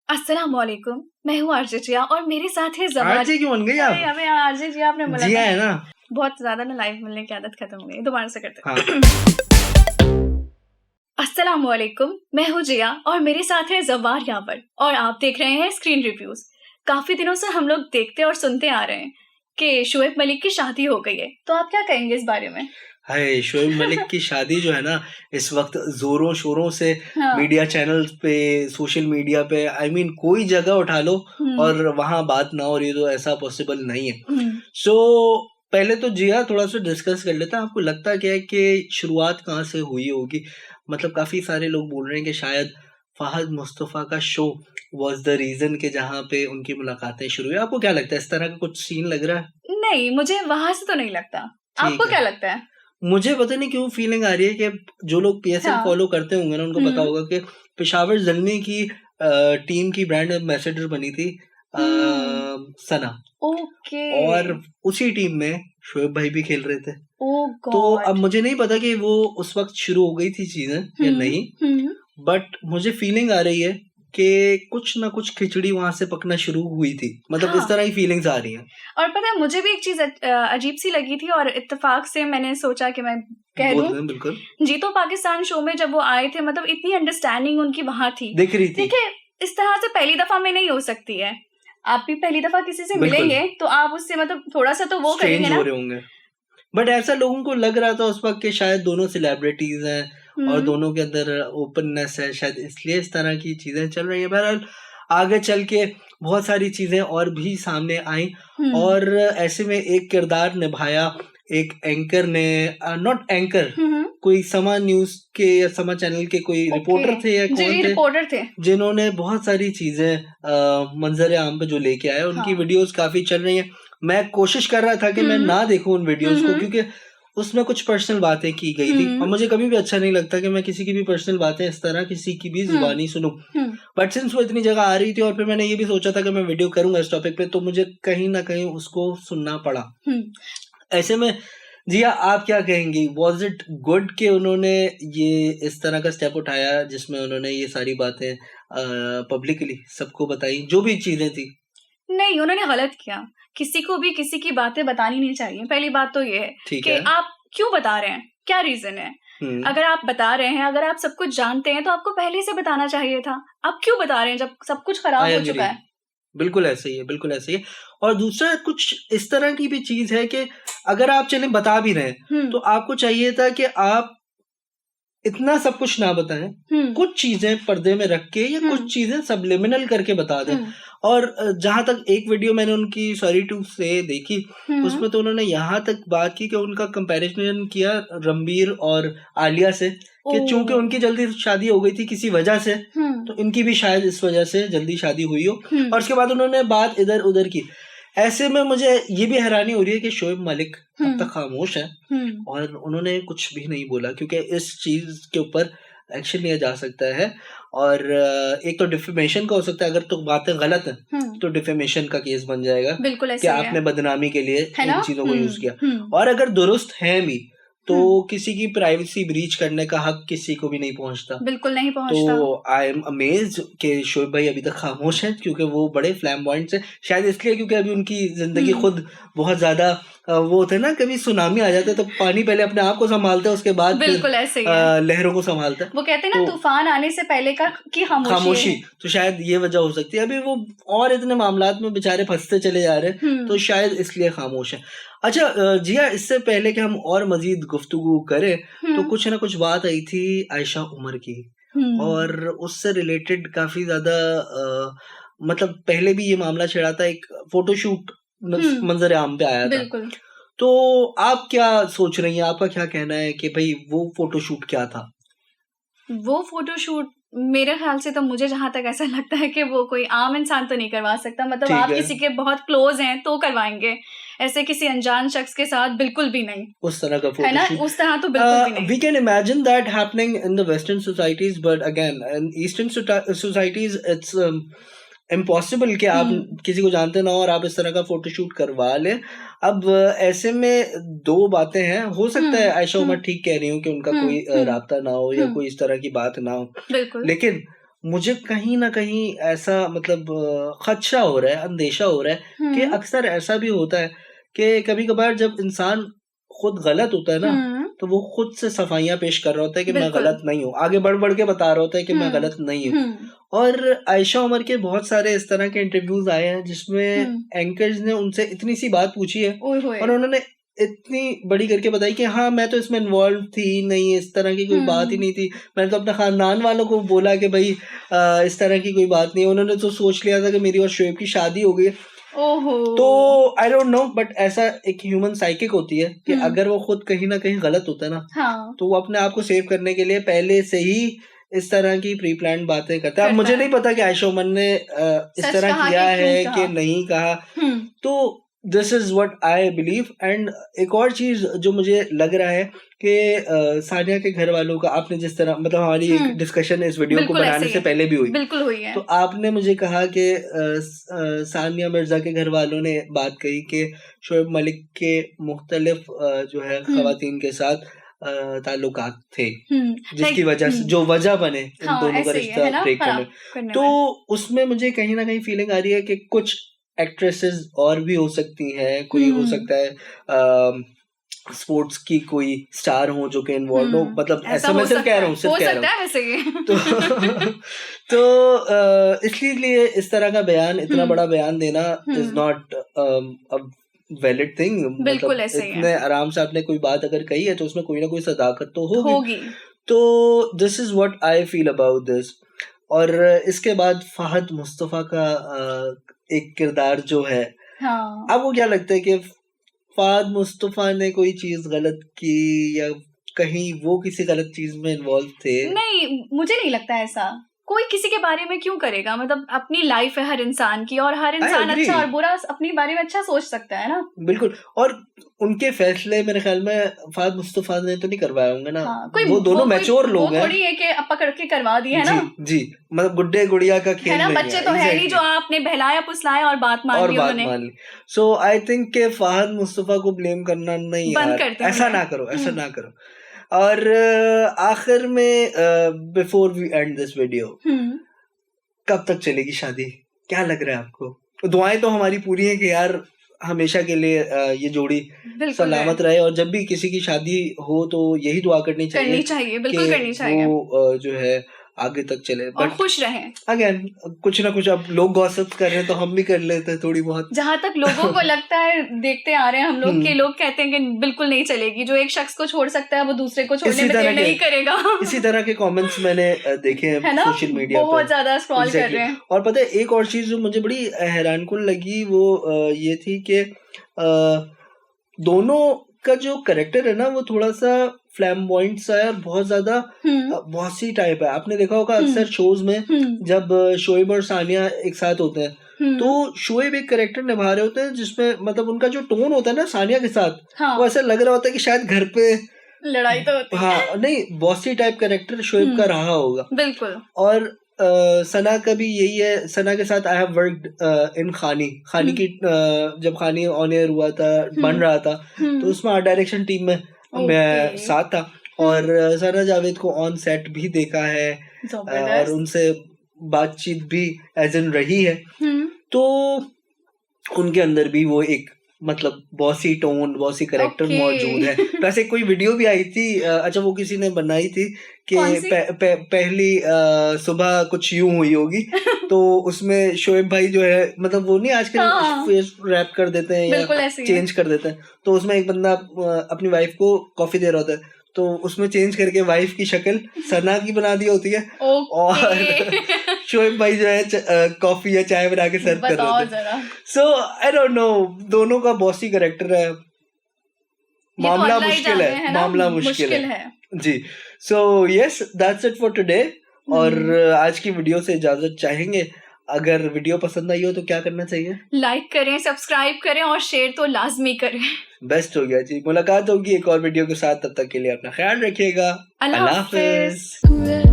अस्सलाम वालेकुम। मैं हूँ आरजे जिया और मेरे साथ है जबार। आरजे क्यों बन गई आप? अरे हमें आरजे जिया आपने बोला जिया था। है ना? बहुत ज्यादा ना लाइव मिलने की आदत खत्म हो गई, दोबारा से करते हैं। हाँ। अस्सलाम वालेकुम। मैं हूँ जिया और मेरे साथ है जबार यहाँ पर और आप देख रहे हैं स्क्रीन रिव्यूज। काफी दिनों से हम लोग देखते और सुनते आ रहे हैं कि शोएब मलिक की शादी हो गई है, तो आप क्या कहेंगे इस बारे में? हाय, शोएब मलिक की शादी जो है ना इस वक्त जोरों शोरों से हाँ। मीडिया चैनल्स पे, सोशल मीडिया पे, कोई जगह उठा लो और वहां बात ना हो रही, तो ऐसा पॉसिबल नहीं है। सो पहले तो जिया थोड़ा सा डिस्कस कर लेता है। आपको लगता क्या है कि शुरुआत कहाँ से हुई होगी? मतलब काफी सारे लोग बोल रहे हैं कि शायद फहद मुस्तफा का शो वॉज द रीजन के जहाँ पे उनकी मुलाकातें शुरू हुई। आपको क्या लगता है, इस तरह का कुछ सीन लग रहा है? नहीं, मुझे वहां से तो नहीं लगता। आपको क्या लगता है? मुझे पता नहीं क्यों फीलिंग आ रही है कि जो लोग पीएसएल फॉलो करते होंगे ना, उनको पता होगा कि पेशावर जलमी की टीम की ब्रांड एम्बेसडर बनी थी सना। ओके। और उसी टीम में शोएब भाई भी खेल रहे थे। तो गॉड। अब मुझे नहीं पता कि वो उस वक्त शुरू हो गई थी चीजें या नहीं, बट मुझे फीलिंग आ रही है कि कुछ ना कुछ खिचड़ी वहां से पकना शुरू हुई थी। मतलब इस तरह की फीलिंग्स आ रही हैं। और पता है, मुझे भी एक चीज अजीब सी लगी थी और इत्तेफाक से मैंने सोचा कि मैं कह दूं। बिल्कुल। जीतो पाकिस्तान शो में जब वो आए थे, मतलब इतनी अंडरस्टैंडिंग उनकी वहां थी, दिख रही थी। देखिए, इस तरह से पहली दफा में नहीं हो सकती है। आप भी पहली दफा किसी से मिलेंगे तो आप उससे मतलब थोड़ा सा तो वो करेंगे ना। हो रहे होंगे, बट ऐसा लोगों को लग रहा था उस वक्त कि शायद दोनों सेलिब्रिटीज हैं और दोनों के अंदर ओपननेस है, शायद इसलिए इस तरह की चीजें चल रही हैं। बहरहाल आगे चल के बहुत सारी चीजें और भी सामने आई और ऐसे में एक किरदार निभाया एक एंकर ने, नॉट एंकर, कोई समा न्यूज के या समा चैनल के कोई रिपोर्टर थे या कौन थे, रिपोर्टर थे, जिन्होंने बहुत सारी चीजें मंजर आम पे जो लेके आए। उनकी वीडियोस काफी चल रही हैं। मैं कोशिश कर रहा था कि मैं ना देखूं उन वीडियोस को, क्योंकि उसमें कुछ पर्सनल बातें की गई थी और मुझे कभी भी अच्छा नहीं लगता कि मैं किसी की भी पर्सनल बातें इस तरह किसी की भी जुबानी सुनूं। बट सिंस वो इतनी जगह आ रही थी और फिर मैंने ये भी सोचा था कि मैं वीडियो करूंगा इस टॉपिक पे, तो मुझे कहीं ना कहीं उसको सुनना पड़ा। ऐसे में जिया, आप क्या कहेंगी? वॉज इट गुड कि उन्होंने ये इस तरह का स्टेप उठाया जिसमें उन्होंने ये सारी बातें पब्लिकली सबको बताई, जो भी चीजें थी? नहीं, उन्होंने गलत किया। किसी को भी किसी की बातें बतानी नहीं चाहिए। पहली बात तो ये है कि आप क्यों बता रहे हैं, क्या रीजन है। अगर आप बता रहे हैं, अगर आप सब कुछ जानते हैं, तो आपको पहले से बताना चाहिए था। आप क्यों बता रहे हैं जब सब कुछ खराब हो चुका है? बिल्कुल ऐसे ही है, बिल्कुल ऐसे ही है। और दूसरा कुछ इस तरह की भी चीज है कि अगर आप चले बता भी रहे हैं तो आपको चाहिए था कि आप इतना सब कुछ ना बताएं, कुछ चीजें पर्दे में रख के या कुछ चीजें सबलिमिनल करके बता दें। और जहां तक एक वीडियो मैंने उनकी सॉरी टू से देखी, उसमें तो उन्होंने यहाँ तक बात की कि उनका कंपैरिजन किया रणबीर और आलिया से, कि चूंकि उनकी जल्दी शादी हो गई थी किसी वजह से, तो इनकी भी शायद इस वजह से जल्दी शादी हुई हो। और उसके बाद उन्होंने बात इधर उधर की। ऐसे में मुझे ये भी हैरानी हो रही है कि शोएब मलिक अब तक खामोश है और उन्होंने कुछ भी नहीं बोला, क्योंकि इस चीज के ऊपर एक्शन लिया जा सकता है। और एक तो डिफेमेशन का हो सकता है, अगर तो बातें गलत है तो डिफेमेशन का केस बन जाएगा कि आपने बदनामी के लिए इन चीजों को यूज किया। और अगर दुरुस्त है भी तो किसी की प्राइवेसी ब्रीच करने का हक किसी को भी नहीं पहुंचता, बिल्कुल नहीं पहुंचता। तो आई एम अमेज्ड कि शोएब भाई अभी तक खामोश हैं, क्योंकि वो बड़े फ्लैम्बॉयंट हैं। शायद इसलिए क्योंकि अभी उनकी जिंदगी खुद बहुत ज्यादा वो होते हैं ना, कभी सुनामी आ जाता है तो पानी पहले अपने आप को संभालता है, उसके बाद बिल्कुल ऐसे ही लहरों को संभालता है। वो कहते हैं ना, तूफान आने से पहले का की खामोशी। तो शायद ये वजह हो सकती है। अभी वो और इतने मामलात में बेचारे फंसते चले जा रहे हैं, तो शायद इसलिए खामोश है। अच्छा जिया, इससे पहले कि हम और मजीद गुफ्तगू करें, तो कुछ ना कुछ बात आई थी आयशा उमर की, और उससे रिलेटेड काफी ज्यादा मतलब पहले भी ये मामला छिड़ा था, एक फोटोशूट मंजर आम पे आया था। तो आप क्या सोच रही हैं, आपका क्या कहना है कि भाई वो फोटोशूट क्या था? वो फोटोशूट मेरे ख्याल से तो मुझे जहां तक ऐसा लगता है कि वो कोई आम इंसान तो नहीं करवा सकता। मतलब आप किसी के बहुत क्लोज हैं तो करवाएंगे, ऐसे किसी अनजान शख्स के साथ बिल्कुल भी नहीं। उस तरह का फोटोशूट, है ना, उस तरह तो बिल्कुल भी नहीं। We can imagine that happening in the Western societies, but again in Eastern societies it's impossible कि आप किसी को जानते ना हो और आप इस तरह का फोटोशूट करवा लें। अब ऐसे में दो बातें हैं, हो सकता है आयशा उमर ठीक कह रही हूँ कि उनका कोई राब्ता ना हो या कोई इस तरह की बात ना हो, लेकिन मुझे कहीं ना कहीं ऐसा मतलब खदशा हो रहा है, अंदेशा हो रहा है कि अक्सर ऐसा भी होता है कि कभी कभार जब इंसान खुद गलत होता है ना, तो वो खुद से सफाइयां पेश कर रहा होता है कि मैं गलत नहीं हूँ, आगे बढ़ बढ़ के बता रहा होता है कि मैं गलत नहीं हूँ। और आयशा उमर के बहुत सारे इस तरह के इंटरव्यूज आए हैं जिसमें एंकर्स ने उनसे इतनी सी बात पूछी है और उन्होंने इतनी बड़ी करके बताई कि हाँ मैं तो इसमें इन्वॉल्व थी नहीं, इस तरह की कोई बात ही नहीं थी, मैंने तो अपने खानदान वालों को बोला कि भाई इस तरह की कोई बात नहीं, उन्होंने तो सोच लिया था कि मेरी और शोएब की शादी हो गई। तो आई डोंट नो, बट ऐसा एक ह्यूमन साइकिक होती है कि अगर वो खुद कहीं ना कहीं गलत होता है ना, तो वो अपने आप को सेव करने के लिए पहले से ही इस तरह की प्री प्लान बातें करता है। अब मुझे नहीं पता कि आयशा उमर ने इस तरह किया है कि नहीं कहा, तो this is what I believe. And एक और चीज जो मुझे लग रहा है कि सानिया के घर वालों का, आपने जिस तरह मतलब हमारी एक डिस्कशन इस वीडियो को बनाने से पहले भी हुई है, तो आपने मुझे कहा कि सानिया मिर्जा के घर वालों ने बात कही कि शोएब मलिक के मुख्तलिफ जो है खवातीन के साथ ताल्लुकात थे, जिसकी वजह से जो वजह बने इन दोनों का रिश्ता ब्रेक करने, तो उसमें मुझे कहीं ना कहीं फीलिंग आ रही है कि कुछ एक्ट्रेसेस और भी हो सकती हैं, कोई हो सकता है स्पोर्ट्स की कोई स्टार हो जो कि इन्वॉल्व हो, मतलब ऐसा मैं सिर्फ कह रहा हूँ तो इसलिए इस तरह का बयान, इतना बड़ा बयान देना इज नॉट वैलिड थिंग। मतलब इतने आराम से आपने कोई बात अगर कही है तो उसमें कोई ना कोई सदाकत तो होगी। तो this is what I feel about this. और इसके बाद फहद मुस्तफा का एक किरदार जो है, आपको क्या लगता है कि फहद मुस्तफा ने कोई चीज गलत की या कहीं वो किसी गलत चीज में इन्वॉल्व थे? नहीं, मुझे नहीं लगता ऐसा। कोई किसी के बारे में क्यों करेगा, मतलब अपनी लाइफ है हर इंसान की और हर इंसान अच्छा और बुरा अपने बारे में अच्छा सोच सकता है ना। बिल्कुल, और उनके फैसले मेरे ख्याल में फहद मुस्तफा ने तो नहीं करवाए होंगे ना। वो दोनों मैच्योर लोग हैं, थोड़ी है कि पकड़ के करवा दिए है ना। जी, मतलब गुड्डे गुड़िया का खेल है ना, बच्चे तो है नहीं जो आपने बहलाया फुसलाया और बात मान ली। सो आई थिंक के फहद मुस्तफा को ब्लेम करना नहीं, ऐसा ना करो। और आखिर में before we end this video, कब तक चलेगी शादी, क्या लग रहा है आपको? दुआएं तो हमारी पूरी हैं कि यार हमेशा के लिए ये जोड़ी सलामत रहे, और जब भी किसी की शादी हो तो यही दुआ करनी चाहिए, बिल्कुल करनी चाहिए, वो जो है आगे तक चले और खुश रहें। अगेन कुछ ना कुछ अब लोग गॉसिप कर रहे हैं तो हम भी कर लेते हैं थोड़ी बहुत। जहां तक लोगों को लगता है, देखते आ रहे हैं हम लोग के लोग कहते हैं कि बिल्कुल नहीं चलेगी, जो एक शख्स को छोड़ सकता है वो दूसरे को छोड़ने में देर नहीं करेगा। इसी तरह के कमेंट्स मैंने देखे हैं सोशल मीडिया बहुत ज्यादा स्क्रॉल कर रहे हैं। और पता है एक और चीज जो मुझे बड़ी हैरानकुन लगी वो ये थी कि दोनों का जो कैरेक्टर है ना वो थोड़ा सा फ्लैम्बॉयंट सा है और बहुत ज्यादा बॉसी टाइप है। आपने देखा होगा अक्सर शोज में जब शोएब और सानिया एक साथ होते हैं तो शोएब एक कैरेक्टर निभा रहे होते हैं जिसमें मतलब उनका जो टोन होता है ना सानिया के साथ, वो ऐसा लग रहा होता है कि शायद घर पे लड़ाई तो होती है। नहीं, बॉसी टाइप कैरेक्टर शोएब का रहा होगा। बिल्कुल। और सना का भी यही है। सना के साथ आई हैव वर्कड इन खानी की जब खानी ऑन एयर हुआ था, बन रहा था, तो उसमें आर्ट डायरेक्शन टीम में मैं साथ था और सना जावेद को ऑन सेट भी देखा है और उनसे बातचीत भी एज इन रही है। तो उनके अंदर भी वो एक मतलब बॉसी टोन, बॉसी कैरेक्टर मौजूद है। वैसे कोई वीडियो भी आई थी, अच्छा वो किसी ने बनाई थी कि पहली सुबह कुछ यूं हुई होगी तो उसमें शोएब भाई जो है मतलब वो नहीं आजकल फेस रैप कर देते हैं या चेंज कर देते हैं, तो उसमें एक बंदा अपनी वाइफ को कॉफी दे रहा होता है तो उसमें चेंज करके वाइफ की शक्ल सना की बना दी होती है और शोएब भाई जो है कॉफी या चाय बना के सर्व कर रहे हैं। सो आई डोंट नो, दोनों का बॉसी कैरेक्टर है, मामला मुश्किल है जी। So yes, that's it for today. और आज की वीडियो से इजाजत चाहेंगे। अगर वीडियो पसंद आई हो तो क्या करना चाहिए? लाइक करें, सब्सक्राइब करें और शेयर तो लाजमी करें। बेस्ट हो गया जी। मुलाकात होगी एक और वीडियो के साथ, तब तक के लिए अपना ख्याल रखिएगा। अल्लाह हाफिज।